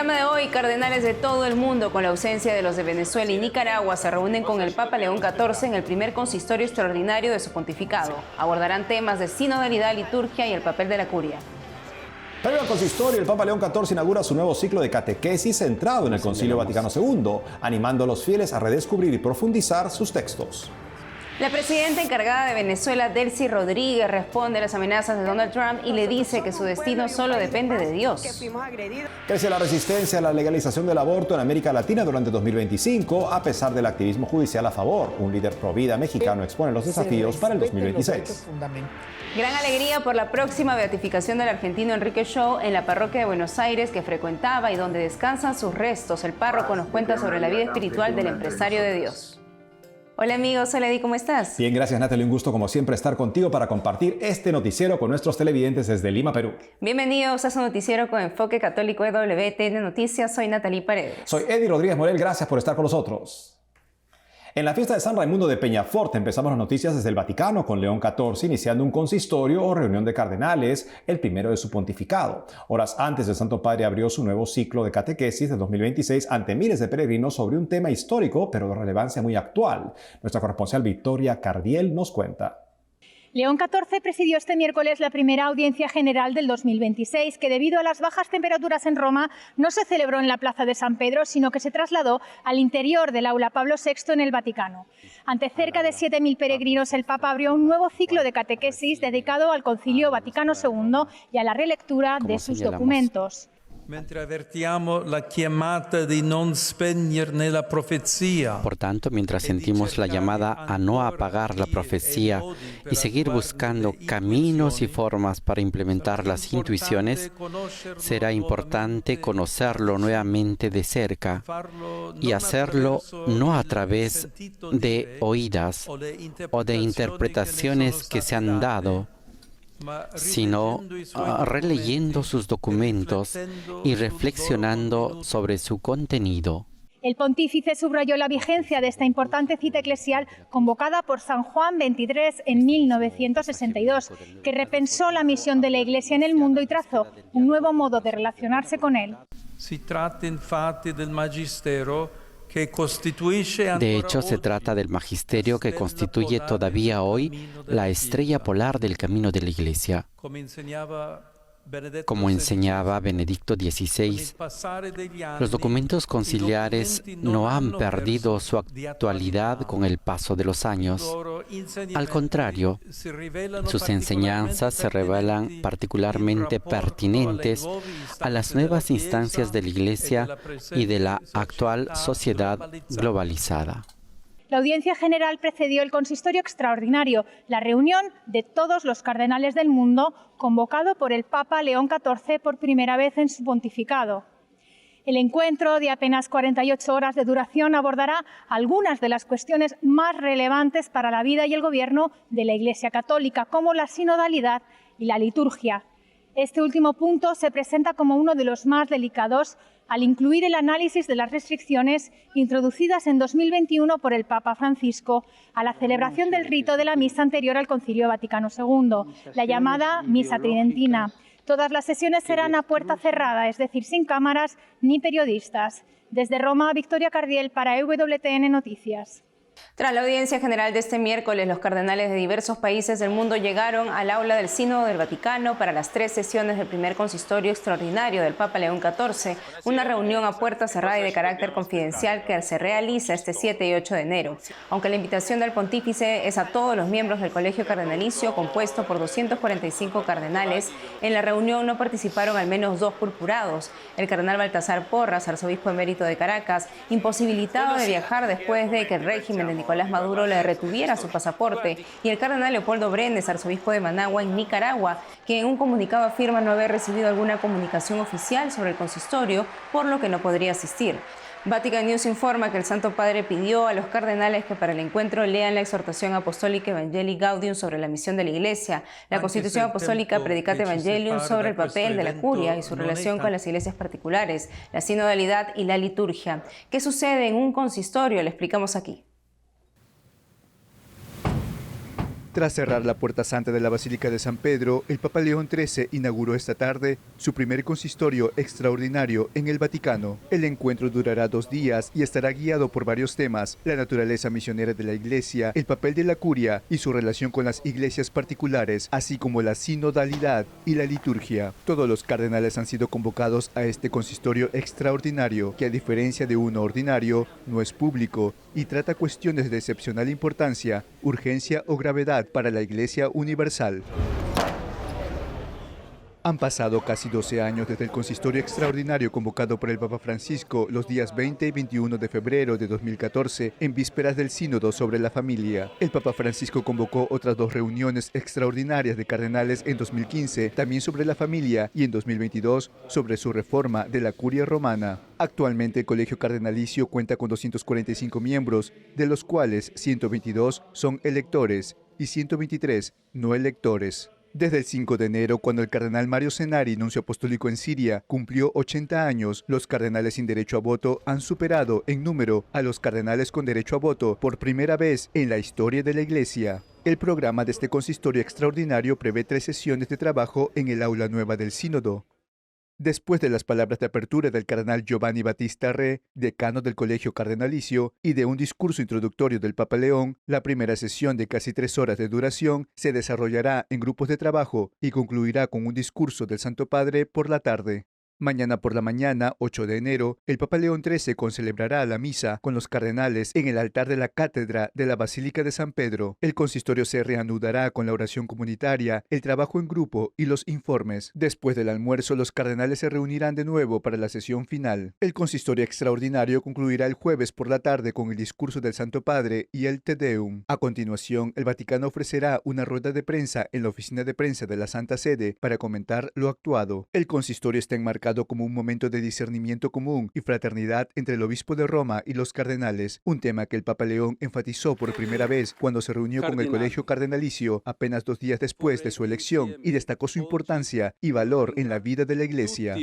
programa de hoy, cardenales de todo el mundo, con la ausencia de los de Venezuela y Nicaragua, se reúnen con el Papa León XIV en el primer consistorio extraordinario de su pontificado. Abordarán temas de sinodalidad, liturgia y el papel de la curia. Previo al consistorio, el Papa León XIV inaugura su nuevo ciclo de catequesis centrado en el Concilio Vaticano II, animando a los fieles a redescubrir y profundizar sus textos. La presidenta encargada de Venezuela, Delcy Rodríguez, responde a las amenazas de Donald Trump y le dice que su destino solo depende de Dios. Crece la resistencia a la legalización del aborto en América Latina durante 2025, a pesar del activismo judicial a favor. Un líder pro-vida mexicano expone los desafíos para el 2026. Gran alegría por la próxima beatificación del argentino Enrique Shaw en la parroquia de Buenos Aires que frecuentaba y donde descansan sus restos. El párroco nos cuenta sobre la vida espiritual del empresario de Dios. Hola amigos, hola Eddie, ¿cómo estás? Bien, gracias Natalie, un gusto como siempre estar contigo para compartir este noticiero con nuestros televidentes desde Lima, Perú. Bienvenidos a su noticiero con enfoque católico EWTN Noticias, soy Natalie Paredes. Soy Eddie Rodríguez Morel, gracias por estar con nosotros. En la fiesta de San Raimundo de Peñafort empezamos las noticias desde el Vaticano con León XIV iniciando un consistorio o reunión de cardenales, el primero de su pontificado. Horas antes el Santo Padre abrió su nuevo ciclo de catequesis de 2026 ante miles de peregrinos sobre un tema histórico pero de relevancia muy actual. Nuestra corresponsal Victoria Cardiel nos cuenta. León XIV presidió este miércoles la primera audiencia general del 2026, que debido a las bajas temperaturas en Roma no se celebró en la Plaza de San Pedro, sino que se trasladó al interior del aula Pablo VI en el Vaticano. Ante cerca de 7.000 peregrinos, el Papa abrió un nuevo ciclo de catequesis dedicado al Concilio Vaticano II y a la relectura de sus documentos. Por tanto, mientras sentimos la llamada a no apagar la profecía y seguir buscando caminos y formas para implementar las intuiciones, será importante conocerlo nuevamente de cerca y hacerlo no a través de oídas o de interpretaciones que se han dado, sino releyendo sus documentos y reflexionando sobre su contenido. El pontífice subrayó la vigencia de esta importante cita eclesial convocada por San Juan XXIII en 1962, que repensó la misión de la Iglesia en el mundo y trazó un nuevo modo de relacionarse con él. De hecho, se trata del magisterio que constituye todavía hoy la estrella polar del camino de la Iglesia. Como enseñaba Benedicto XVI, los documentos conciliares no han perdido su actualidad con el paso de los años. Al contrario, sus enseñanzas se revelan particularmente pertinentes a las nuevas instancias de la Iglesia y de la actual sociedad globalizada. La audiencia general precedió el consistorio extraordinario, la reunión de todos los cardenales del mundo, convocado por el Papa León XIV por primera vez en su pontificado. El encuentro, de apenas 48 horas de duración, abordará algunas de las cuestiones más relevantes para la vida y el gobierno de la Iglesia Católica, como la sinodalidad y la liturgia. Este último punto se presenta como uno de los más delicados al incluir el análisis de las restricciones introducidas en 2021 por el Papa Francisco a la celebración del rito de la misa anterior al Concilio Vaticano II, la llamada Misa Tridentina. Todas las sesiones serán a puerta cerrada, es decir, sin cámaras ni periodistas. Desde Roma, Victoria Cardiel para EWTN Noticias. Tras la audiencia general de este miércoles, los cardenales de diversos países del mundo llegaron al aula del Sínodo del Vaticano para las 3 sesiones del primer consistorio extraordinario del Papa León XIV, una reunión a puerta cerrada y de carácter confidencial que se realiza este 7 y 8 de enero. Aunque la invitación del pontífice es a todos los miembros del colegio cardenalicio, compuesto por 245 cardenales, en la reunión no participaron al menos 2 purpurados. El cardenal Baltasar Porras, arzobispo emérito de Caracas, imposibilitado de viajar después de que el régimen de Nicolás Maduro le retuviera su pasaporte, y el cardenal Leopoldo Brenes, arzobispo de Managua en Nicaragua, que en un comunicado afirma no haber recibido alguna comunicación oficial sobre el consistorio, por lo que no podría asistir. Vatican News informa que el Santo Padre pidió a los cardenales que para el encuentro lean la exhortación apostólica Evangelii Gaudium sobre la misión de la Iglesia, la Constitución Apostólica Predicate Evangelium sobre el papel de la curia y su relación con las iglesias particulares, la sinodalidad y la liturgia. ¿Qué sucede en un consistorio? Le explicamos aquí. Tras cerrar la puerta santa de la Basílica de San Pedro, el Papa León XIII inauguró esta tarde su primer consistorio extraordinario en el Vaticano. El encuentro durará 2 días y estará guiado por varios temas: la naturaleza misionera de la Iglesia, el papel de la curia y su relación con las iglesias particulares, así como la sinodalidad y la liturgia. Todos los cardenales han sido convocados a este consistorio extraordinario, que a diferencia de uno ordinario, no es público y trata cuestiones de excepcional importancia, urgencia o gravedad para la Iglesia universal. Han pasado casi 12 años desde el consistorio extraordinario convocado por el Papa Francisco los días 20 y 21 de febrero de 2014 en vísperas del Sínodo sobre la familia. El Papa Francisco convocó otras 2 reuniones extraordinarias de cardenales en 2015, también sobre la familia, y en 2022 sobre su reforma de la curia romana. Actualmente el Colegio Cardenalicio cuenta con 245 miembros, de los cuales 122 son electores y 123 no electores. Desde el 5 de enero, cuando el cardenal Mario Zenari, nuncio apostólico en Siria, cumplió 80 años, los cardenales sin derecho a voto han superado en número a los cardenales con derecho a voto por primera vez en la historia de la Iglesia. El programa de este consistorio extraordinario prevé 3 sesiones de trabajo en el aula nueva del Sínodo. Después de las palabras de apertura del cardenal Giovanni Battista Re, decano del Colegio Cardenalicio, y de un discurso introductorio del Papa León, la primera sesión de casi 3 horas de duración se desarrollará en grupos de trabajo y concluirá con un discurso del Santo Padre por la tarde. Mañana por la mañana, 8 de enero, el Papa León XIII concelebrará la misa con los cardenales en el altar de la cátedra de la Basílica de San Pedro. El consistorio se reanudará con la oración comunitaria, el trabajo en grupo y los informes. Después del almuerzo, los cardenales se reunirán de nuevo para la sesión final. El consistorio extraordinario concluirá el jueves por la tarde con el discurso del Santo Padre y el Te Deum. A continuación, el Vaticano ofrecerá una rueda de prensa en la oficina de prensa de la Santa Sede para comentar lo actuado. El consistorio está enmarcado como un momento de discernimiento común y fraternidad entre el obispo de Roma y los cardenales, un tema que el Papa León enfatizó por primera vez cuando se reunió con el Colegio Cardenalicio apenas 2 días después de su elección, y destacó su importancia y valor en la vida de la Iglesia.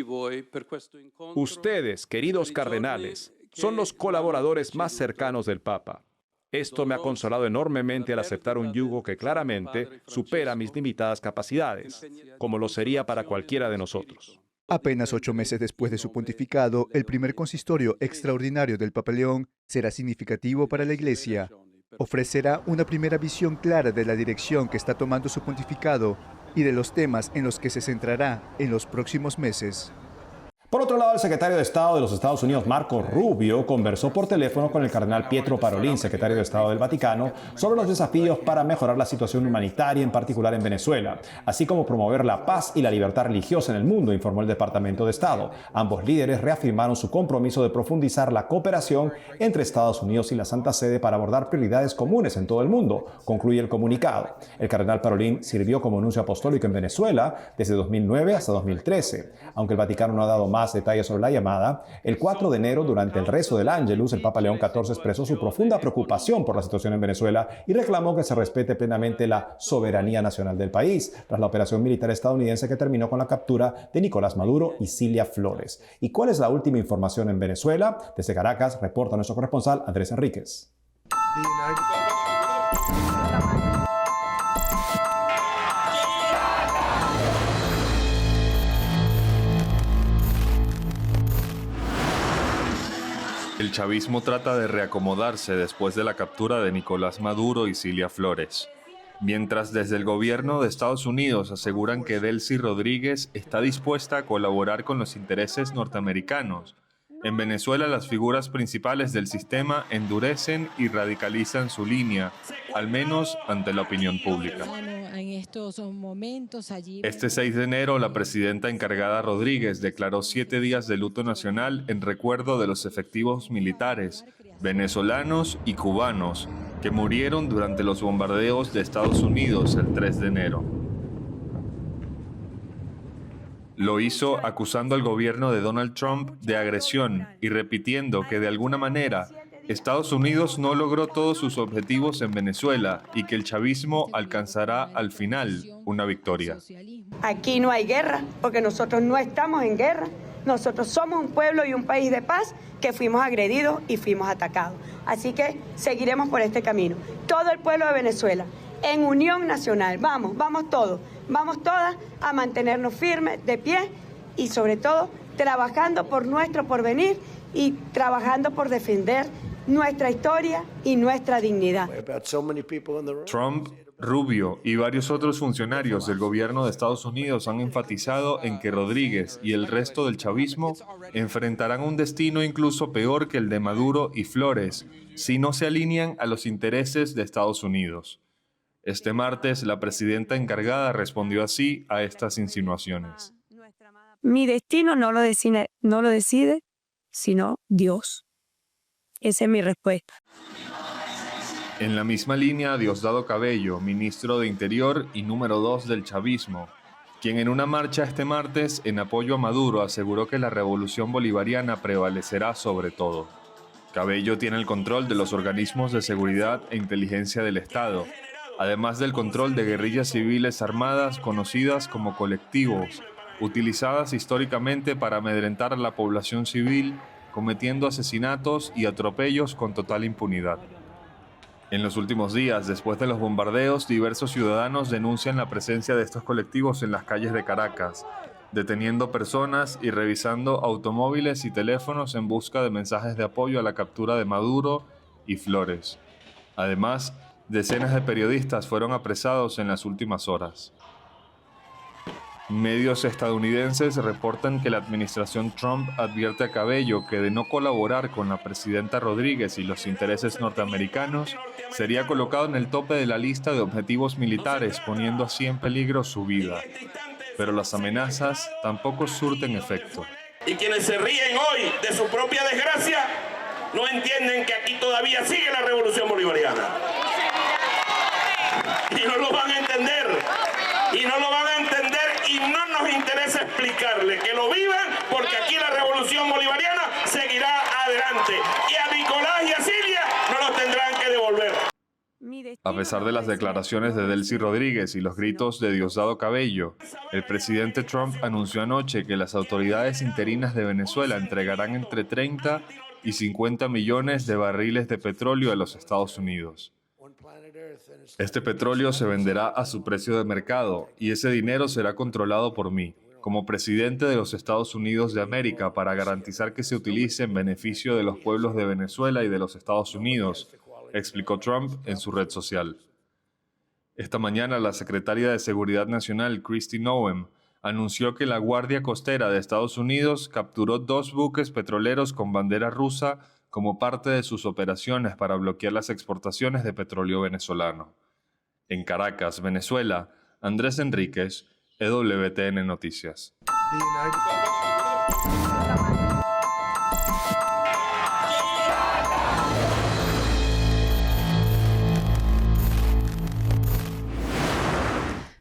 Ustedes, queridos cardenales, son los colaboradores más cercanos del Papa. Esto me ha consolado enormemente al aceptar un yugo que claramente supera mis limitadas capacidades, como lo sería para cualquiera de nosotros. Apenas 8 meses después de su pontificado, el primer consistorio extraordinario del Papa León será significativo para la Iglesia. Ofrecerá una primera visión clara de la dirección que está tomando su pontificado y de los temas en los que se centrará en los próximos meses. Por otro lado, el secretario de Estado de los Estados Unidos, Marco Rubio, conversó por teléfono con el cardenal Pietro Parolin, secretario de Estado del Vaticano, sobre los desafíos para mejorar la situación humanitaria, en particular en Venezuela, así como promover la paz y la libertad religiosa en el mundo, informó el Departamento de Estado. Ambos líderes reafirmaron su compromiso de profundizar la cooperación entre Estados Unidos y la Santa Sede para abordar prioridades comunes en todo el mundo, concluye el comunicado. El cardenal Parolin sirvió como nuncio apostólico en Venezuela desde 2009 hasta 2013. Aunque el Vaticano no ha dado más detalles sobre la llamada, el 4 de enero, durante el rezo del Ángelus, el Papa León XIV expresó su profunda preocupación por la situación en Venezuela y reclamó que se respete plenamente la soberanía nacional del país, tras la operación militar estadounidense que terminó con la captura de Nicolás Maduro y Cilia Flores. ¿Y cuál es la última información en Venezuela? Desde Caracas, reporta nuestro corresponsal Andrés Enríquez. El chavismo trata de reacomodarse después de la captura de Nicolás Maduro y Cilia Flores, mientras desde el gobierno de Estados Unidos aseguran que Delcy Rodríguez está dispuesta a colaborar con los intereses norteamericanos. En Venezuela, las figuras principales del sistema endurecen y radicalizan su línea, al menos ante la opinión pública. Este 6 de enero, la presidenta encargada Rodríguez declaró 7 días de luto nacional en recuerdo de los efectivos militares, venezolanos y cubanos, que murieron durante los bombardeos de Estados Unidos el 3 de enero. Lo hizo acusando al gobierno de Donald Trump de agresión y repitiendo que de alguna manera Estados Unidos no logró todos sus objetivos en Venezuela y que el chavismo alcanzará al final una victoria. Aquí no hay guerra porque nosotros no estamos en guerra. Nosotros somos un pueblo y un país de paz que fuimos agredidos y fuimos atacados. Así que seguiremos por este camino. Todo el pueblo de Venezuela, en unión nacional. Vamos todos, vamos todas a mantenernos firmes, de pie y sobre todo trabajando por nuestro porvenir y trabajando por defender nuestra historia y nuestra dignidad. Trump, Rubio y varios otros funcionarios del gobierno de Estados Unidos han enfatizado en que Rodríguez y el resto del chavismo enfrentarán un destino incluso peor que el de Maduro y Flores si no se alinean a los intereses de Estados Unidos. Este martes, la presidenta encargada respondió así a estas insinuaciones. Mi destino no lo decide, sino Dios. Esa es mi respuesta. En la misma línea, Diosdado Cabello, ministro de Interior y número 2 del chavismo, quien en una marcha este martes en apoyo a Maduro aseguró que la revolución bolivariana prevalecerá sobre todo. Cabello tiene el control de los organismos de seguridad e inteligencia del Estado, además del control de guerrillas civiles armadas conocidas como colectivos, utilizadas históricamente para amedrentar a la población civil, cometiendo asesinatos y atropellos con total impunidad. En los últimos días, después de los bombardeos, diversos ciudadanos denuncian la presencia de estos colectivos en las calles de Caracas, deteniendo personas y revisando automóviles y teléfonos en busca de mensajes de apoyo a la captura de Maduro y Flores. Además, decenas de periodistas fueron apresados en las últimas horas. Medios estadounidenses reportan que la administración Trump advierte a Cabello que de no colaborar con la presidenta Rodríguez y los intereses norteamericanos, sería colocado en el tope de la lista de objetivos militares, poniendo así en peligro su vida. Pero las amenazas tampoco surten efecto. Y quienes se ríen hoy de su propia desgracia, no entienden que aquí todavía sigue la revolución bolivariana. Y no lo van a entender. Y no lo van a entender y no nos interesa explicarle que lo vivan, porque aquí la revolución bolivariana seguirá adelante. Y a Nicolás y a Cilia no los tendrán que devolver. A pesar de las declaraciones de Delcy Rodríguez y los gritos de Diosdado Cabello, el presidente Trump anunció anoche que las autoridades interinas de Venezuela entregarán entre 30 y 50 millones de barriles de petróleo a los Estados Unidos. Este petróleo se venderá a su precio de mercado y ese dinero será controlado por mí, como presidente de los Estados Unidos de América, para garantizar que se utilice en beneficio de los pueblos de Venezuela y de los Estados Unidos, explicó Trump en su red social. Esta mañana, la secretaria de Seguridad Nacional, Kristi Noem, anunció que la Guardia Costera de Estados Unidos capturó 2 buques petroleros con bandera rusa como parte de sus operaciones para bloquear las exportaciones de petróleo venezolano. En Caracas, Venezuela, Andrés Enríquez, EWTN Noticias.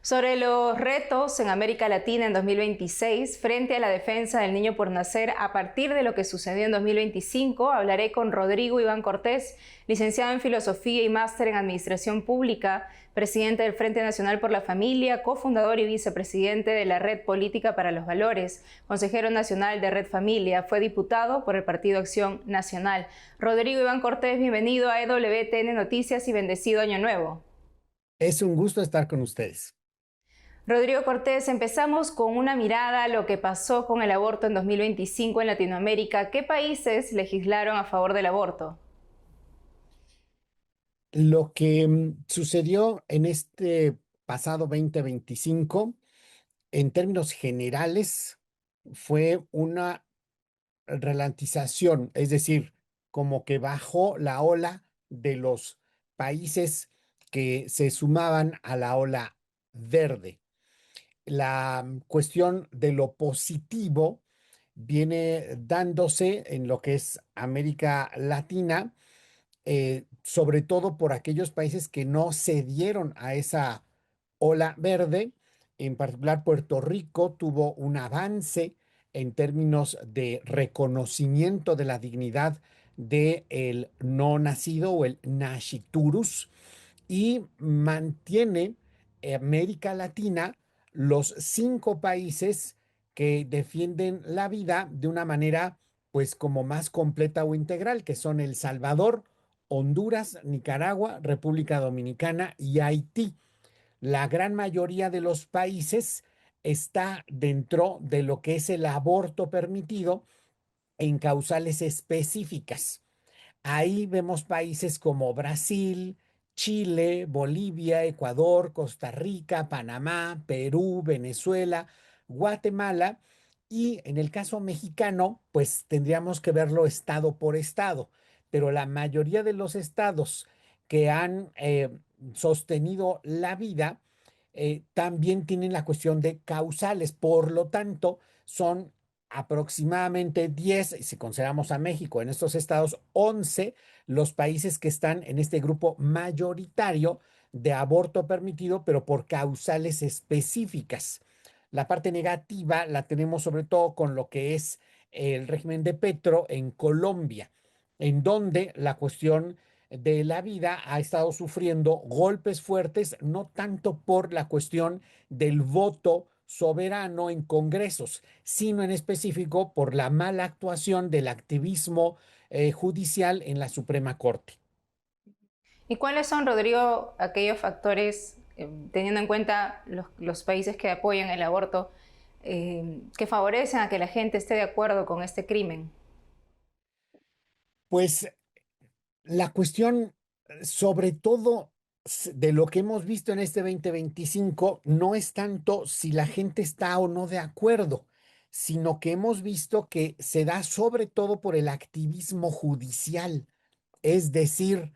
Sobre los retos en América Latina en 2026 frente a la defensa del niño por nacer a partir de lo que sucedió en 2025, hablaré con Rodrigo Iván Cortés, licenciado en Filosofía y máster en Administración Pública, presidente del Frente Nacional por la Familia, cofundador y vicepresidente de la Red Política para los Valores, consejero nacional de Red Familia, fue diputado por el Partido Acción Nacional. Rodrigo Iván Cortés, bienvenido a EWTN Noticias y bendecido Año Nuevo. Es un gusto estar con ustedes. Rodrigo Cortés, empezamos con una mirada a lo que pasó con el aborto en 2025 en Latinoamérica. ¿Qué países legislaron a favor del aborto? Lo que sucedió en este pasado 2025, en términos generales, fue una ralentización, es decir, como que bajó la ola de los países que se sumaban a la ola verde. La cuestión de lo positivo viene dándose en lo que es América Latina, sobre todo por aquellos países que no cedieron a esa ola verde. En particular, Puerto Rico tuvo un avance en términos de reconocimiento de la dignidad del no nacido o el nasciturus, y mantiene América Latina los 5 países que defienden la vida de una manera pues como más completa o integral, que son El Salvador, Honduras, Nicaragua, República Dominicana y Haití. La gran mayoría de los países está dentro de lo que es el aborto permitido en causales específicas. Ahí vemos países como Brasil, Chile, Bolivia, Ecuador, Costa Rica, Panamá, Perú, Venezuela, Guatemala, y en el caso mexicano, pues tendríamos que verlo estado por estado, pero la mayoría de los estados que han sostenido la vida también tienen la cuestión de causales, por lo tanto, son aproximadamente 10, si consideramos a México en estos estados, 11 los países que están en este grupo mayoritario de aborto permitido, pero por causales específicas. La parte negativa la tenemos sobre todo con lo que es el régimen de Petro en Colombia, en donde la cuestión de la vida ha estado sufriendo golpes fuertes, no tanto por la cuestión del voto soberano en congresos, sino en específico por la mala actuación del activismo judicial en la Suprema Corte. ¿Y cuáles son, Rodrigo, aquellos factores, teniendo en cuenta los países que apoyan el aborto, que favorecen a que la gente esté de acuerdo con este crimen? Pues la cuestión, sobre todo de lo que hemos visto en este 2025, no es tanto si la gente está o no de acuerdo, sino que hemos visto que se da sobre todo por el activismo judicial. Es decir,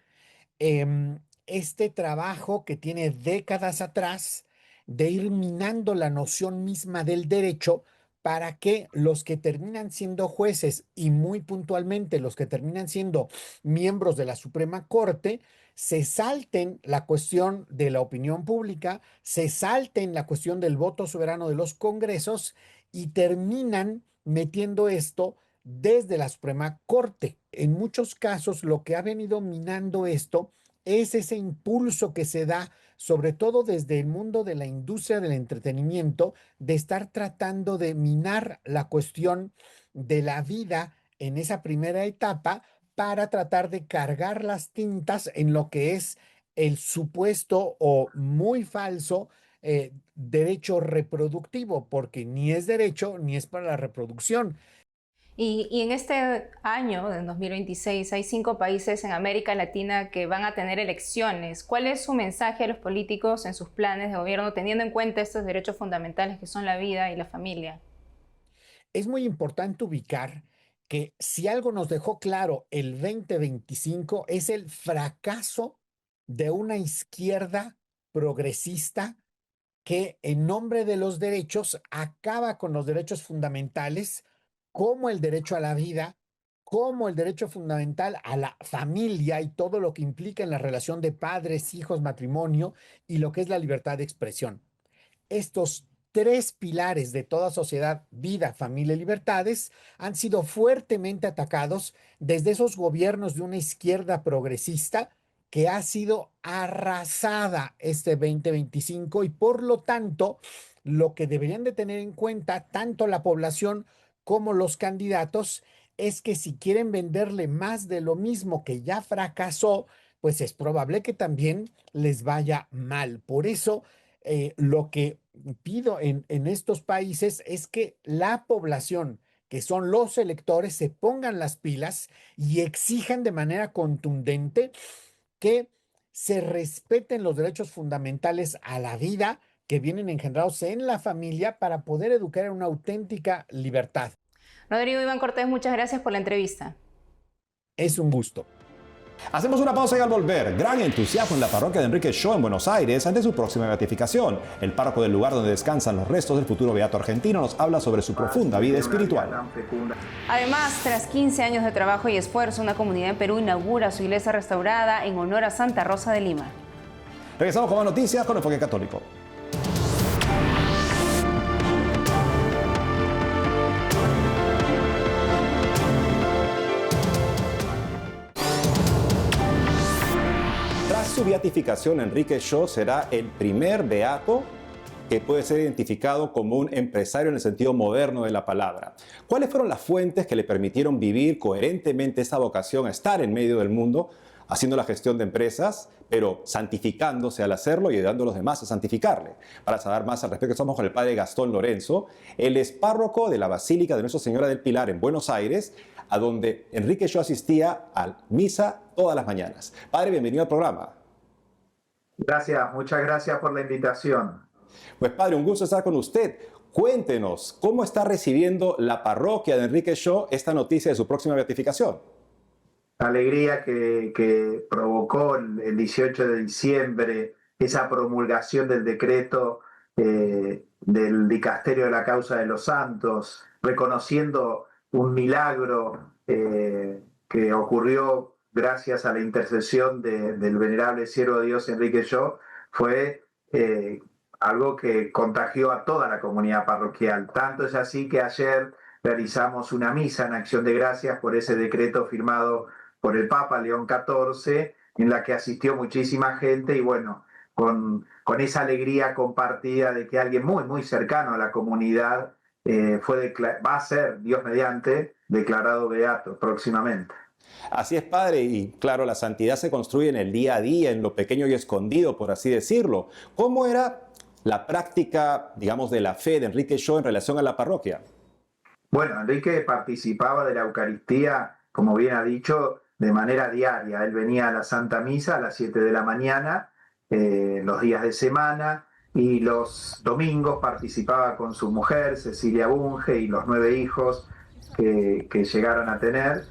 este trabajo que tiene décadas atrás de ir minando la noción misma del derecho para que los que terminan siendo jueces y muy puntualmente los que terminan siendo miembros de la Suprema Corte se salten la cuestión de la opinión pública, se salten la cuestión del voto soberano de los congresos y terminan metiendo esto desde la Suprema Corte. En muchos casos lo que ha venido minando esto es ese impulso que se da, sobre todo desde el mundo de la industria del entretenimiento, de estar tratando de minar la cuestión de la vida en esa primera etapa para tratar de cargar las tintas en lo que es el supuesto o muy falso derecho reproductivo, porque ni es derecho ni es para la reproducción. Y en este año, en 2026, hay 5 países en América Latina que van a tener elecciones. ¿Cuál es su mensaje a los políticos en sus planes de gobierno, teniendo en cuenta estos derechos fundamentales que son la vida y la familia? Es muy importante ubicar que si algo nos dejó claro el 2025 es el fracaso de una izquierda progresista que en nombre de los derechos acaba con los derechos fundamentales, como el derecho a la vida, como el derecho fundamental a la familia y todo lo que implica en la relación de padres, hijos, matrimonio y lo que es la libertad de expresión. Estos 3 pilares de toda sociedad, vida, familia y libertades, han sido fuertemente atacados desde esos gobiernos de una izquierda progresista que ha sido arrasada este 2025 y por lo tanto lo que deberían de tener en cuenta tanto la población como los candidatos es que si quieren venderle más de lo mismo que ya fracasó, pues es probable que también les vaya mal. Por eso lo que pido en estos países es que la población, que son los electores, se pongan las pilas y exijan de manera contundente que se respeten los derechos fundamentales a la vida que vienen engendrados en la familia para poder educar en una auténtica libertad. Rodrigo Iván Cortés, muchas gracias por la entrevista. Es un gusto. Hacemos una pausa y al volver, gran entusiasmo en la parroquia de Enrique Shaw en Buenos Aires ante su próxima beatificación. El párroco del lugar donde descansan los restos del futuro beato argentino nos habla sobre su profunda vida espiritual. Además, tras 15 años de trabajo y esfuerzo, una comunidad en Perú inaugura su iglesia restaurada en honor a Santa Rosa de Lima. Regresamos con más noticias con Enfoque Católico. Su beatificación, Enrique Shaw será el primer beato que puede ser identificado como un empresario en el sentido moderno de la palabra. ¿Cuáles fueron las fuentes que le permitieron vivir coherentemente esa vocación a estar en medio del mundo? haciendo la gestión de empresas, pero santificándose al hacerlo y ayudando a los demás a santificarle. Para saber más al respecto, estamos con el padre Gastón Lorenzo. Él es párroco de la Basílica de Nuestra Señora del Pilar en Buenos Aires, a donde Enrique Shaw asistía a misa todas las mañanas. Padre, bienvenido al programa. Gracias, muchas gracias por la invitación. Pues padre, un gusto estar con usted. Cuéntenos, ¿cómo está recibiendo la parroquia de Enrique Shaw esta noticia de su próxima beatificación? La alegría que provocó el 18 de diciembre esa promulgación del decreto del Dicasterio de la Causa de los Santos, reconociendo un milagro que ocurrió gracias a la intercesión del venerable siervo de Dios Enrique Shaw, fue algo que contagió a toda la comunidad parroquial. Tanto es así que ayer realizamos una misa en acción de gracias por ese decreto firmado por el Papa León XIV, en la que asistió muchísima gente y bueno, con esa alegría compartida de que alguien muy, muy cercano a la comunidad va a ser, Dios mediante, declarado beato próximamente. Así es, padre, y claro, la santidad se construye en el día a día, en lo pequeño y escondido, por así decirlo. ¿Cómo era la práctica, digamos, de la fe de Enrique Shaw en relación a la parroquia? Bueno, Enrique participaba de la Eucaristía, como bien ha dicho, de manera diaria. Él venía a la Santa Misa a las 7 de la mañana, los días de semana, y los domingos participaba con su mujer, Cecilia Bunge, y los 9 hijos que llegaron a tener.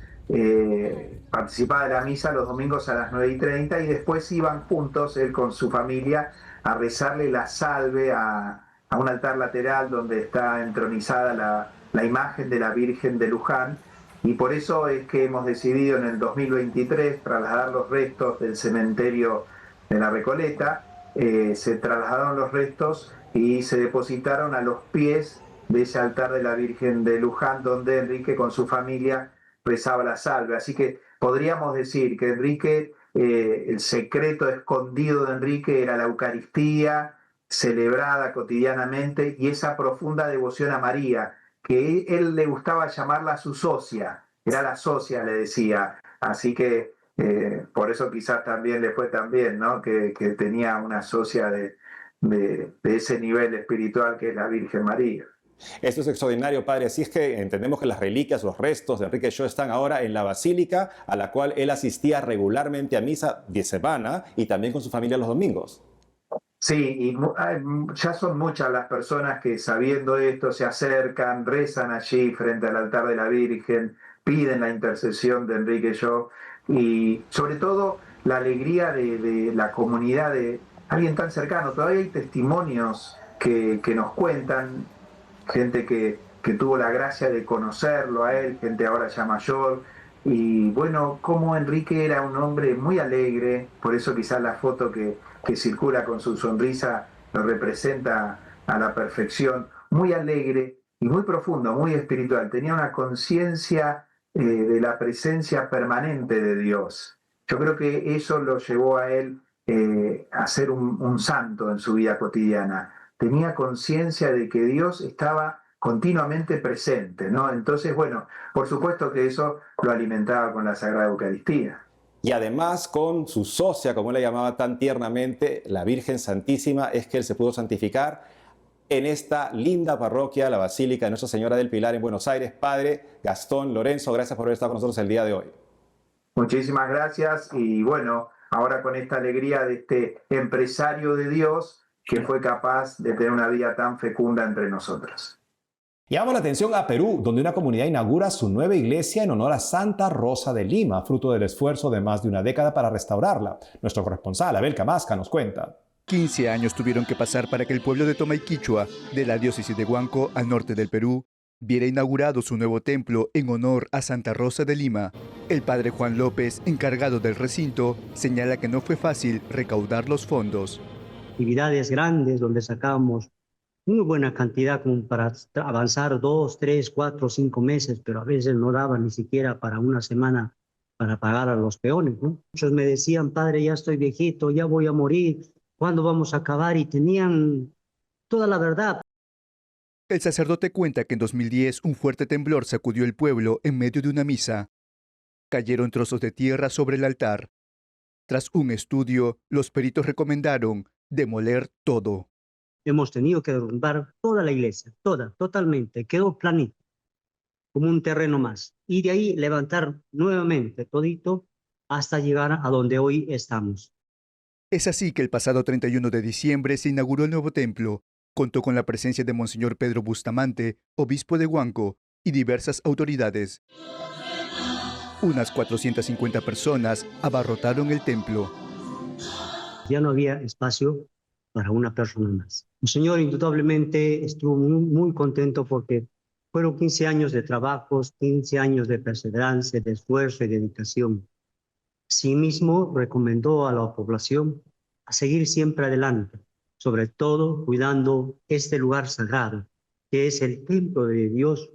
Participaba de la misa los domingos a las 9:30 y después iban juntos, él con su familia, a rezarle la salve a un altar lateral donde está entronizada la imagen de la Virgen de Luján. Y por eso es que hemos decidido en el 2023 trasladar los restos del cementerio de la Recoleta. Se trasladaron los restos y se depositaron a los pies de ese altar de la Virgen de Luján, donde Enrique con su familia rezaba la salve. Así que podríamos decir que Enrique, el secreto escondido de Enrique era la Eucaristía, celebrada cotidianamente, y esa profunda devoción a María, que él le gustaba llamarla su socia, era la socia, le decía. Así que por eso quizás también le fue tan bien, ¿no? Que tenía una socia de ese nivel espiritual que es la Virgen María. Esto es extraordinario, padre. Así es que entendemos que las reliquias, los restos de Enrique Shaw están ahora en la basílica a la cual él asistía regularmente a misa de semana y también con su familia los domingos. Sí, y ya son muchas las personas que sabiendo esto se acercan, rezan allí frente al altar de la Virgen, piden la intercesión de Enrique Shaw y sobre todo la alegría de la comunidad, de alguien tan cercano. Todavía hay testimonios que nos cuentan, gente que tuvo la gracia de conocerlo a él, gente ahora ya mayor, y bueno, como Enrique era un hombre muy alegre, por eso quizás la foto que circula con su sonrisa lo representa a la perfección, muy alegre y muy profundo, muy espiritual, tenía una conciencia de la presencia permanente de Dios. Yo creo que eso lo llevó a él a ser un santo en su vida cotidiana. Tenía conciencia de que Dios estaba continuamente presente, ¿no? Entonces, bueno, por supuesto que eso lo alimentaba con la Sagrada Eucaristía. Y además con su socia, como él la llamaba tan tiernamente, la Virgen Santísima, es que él se pudo santificar en esta linda parroquia, la Basílica de Nuestra Señora del Pilar en Buenos Aires. Padre Gastón Lorenzo, gracias por haber estado con nosotros el día de hoy. Muchísimas gracias y bueno, ahora con esta alegría de este empresario de Dios que fue capaz de tener una vida tan fecunda entre nosotros. Llamamos la atención a Perú, donde una comunidad inaugura su nueva iglesia en honor a Santa Rosa de Lima, fruto del esfuerzo de más de una década para restaurarla. Nuestro corresponsal, Abel Camasca, nos cuenta. 15 años tuvieron que pasar para que el pueblo de Tomayquichua, de la diócesis de Huanco, al norte del Perú, viera inaugurado su nuevo templo en honor a Santa Rosa de Lima. El padre Juan López, encargado del recinto, señala que no fue fácil recaudar los fondos. Actividades grandes donde sacábamos muy buena cantidad como para avanzar 2, 3, 4, 5 meses, pero a veces no daba ni siquiera para una semana para pagar a los peones, ¿no? Muchos me decían, padre, ya estoy viejito, ya voy a morir, ¿cuándo vamos a acabar? Y tenían toda la verdad. El sacerdote cuenta que en 2010 un fuerte temblor sacudió el pueblo en medio de una misa. Cayeron trozos de tierra sobre el altar. Tras un estudio, los peritos recomendaron demoler todo. Hemos tenido que derrumbar toda la iglesia, toda, totalmente. Quedó planito, como un terreno más. Y de ahí levantar nuevamente todito hasta llegar a donde hoy estamos. Es así que el pasado 31 de diciembre se inauguró el nuevo templo. Contó con la presencia de Monseñor Pedro Bustamante, obispo de Huánuco, y diversas autoridades. Unas 450 personas abarrotaron el templo. Ya no había espacio para una persona más. El Señor indudablemente estuvo muy contento porque fueron 15 años de trabajos, 15 años de perseverancia, de esfuerzo y dedicación. Sí mismo recomendó a la población a seguir siempre adelante, sobre todo cuidando este lugar sagrado, que es el templo de Dios.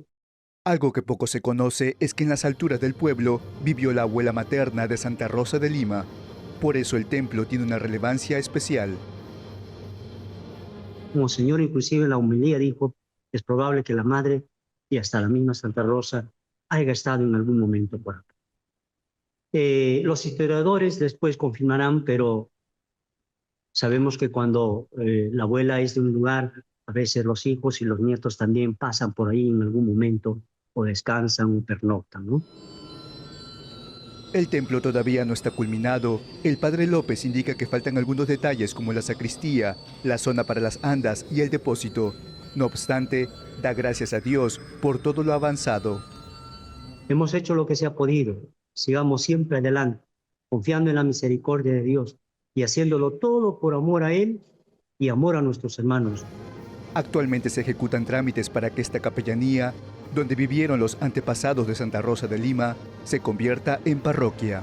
Algo que poco se conoce es que en las alturas del pueblo vivió la abuela materna de Santa Rosa de Lima. Por eso el templo tiene una relevancia especial. Monseñor inclusive en la homilía dijo, es probable que la madre y hasta la misma Santa Rosa haya estado en algún momento por acá. Los historiadores después confirmarán, pero sabemos que cuando la abuela es de un lugar, a veces los hijos y los nietos también pasan por ahí en algún momento o descansan o pernoctan, ¿no? El templo todavía no está culminado. El padre López indica que faltan algunos detalles como la sacristía, la zona para las andas y el depósito. No obstante, da gracias a Dios por todo lo avanzado. Hemos hecho lo que se ha podido. Sigamos siempre adelante, confiando en la misericordia de Dios y haciéndolo todo por amor a Él y amor a nuestros hermanos. Actualmente se ejecutan trámites para que esta capellanía, donde vivieron los antepasados de Santa Rosa de Lima, se convierta en parroquia.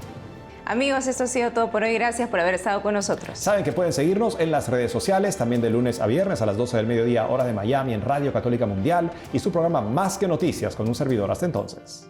Amigos, esto ha sido todo por hoy. Gracias por haber estado con nosotros. Saben que pueden seguirnos en las redes sociales, también de lunes a viernes a las 12 del mediodía, hora de Miami, en Radio Católica Mundial, y su programa Más que Noticias con un servidor. Hasta entonces.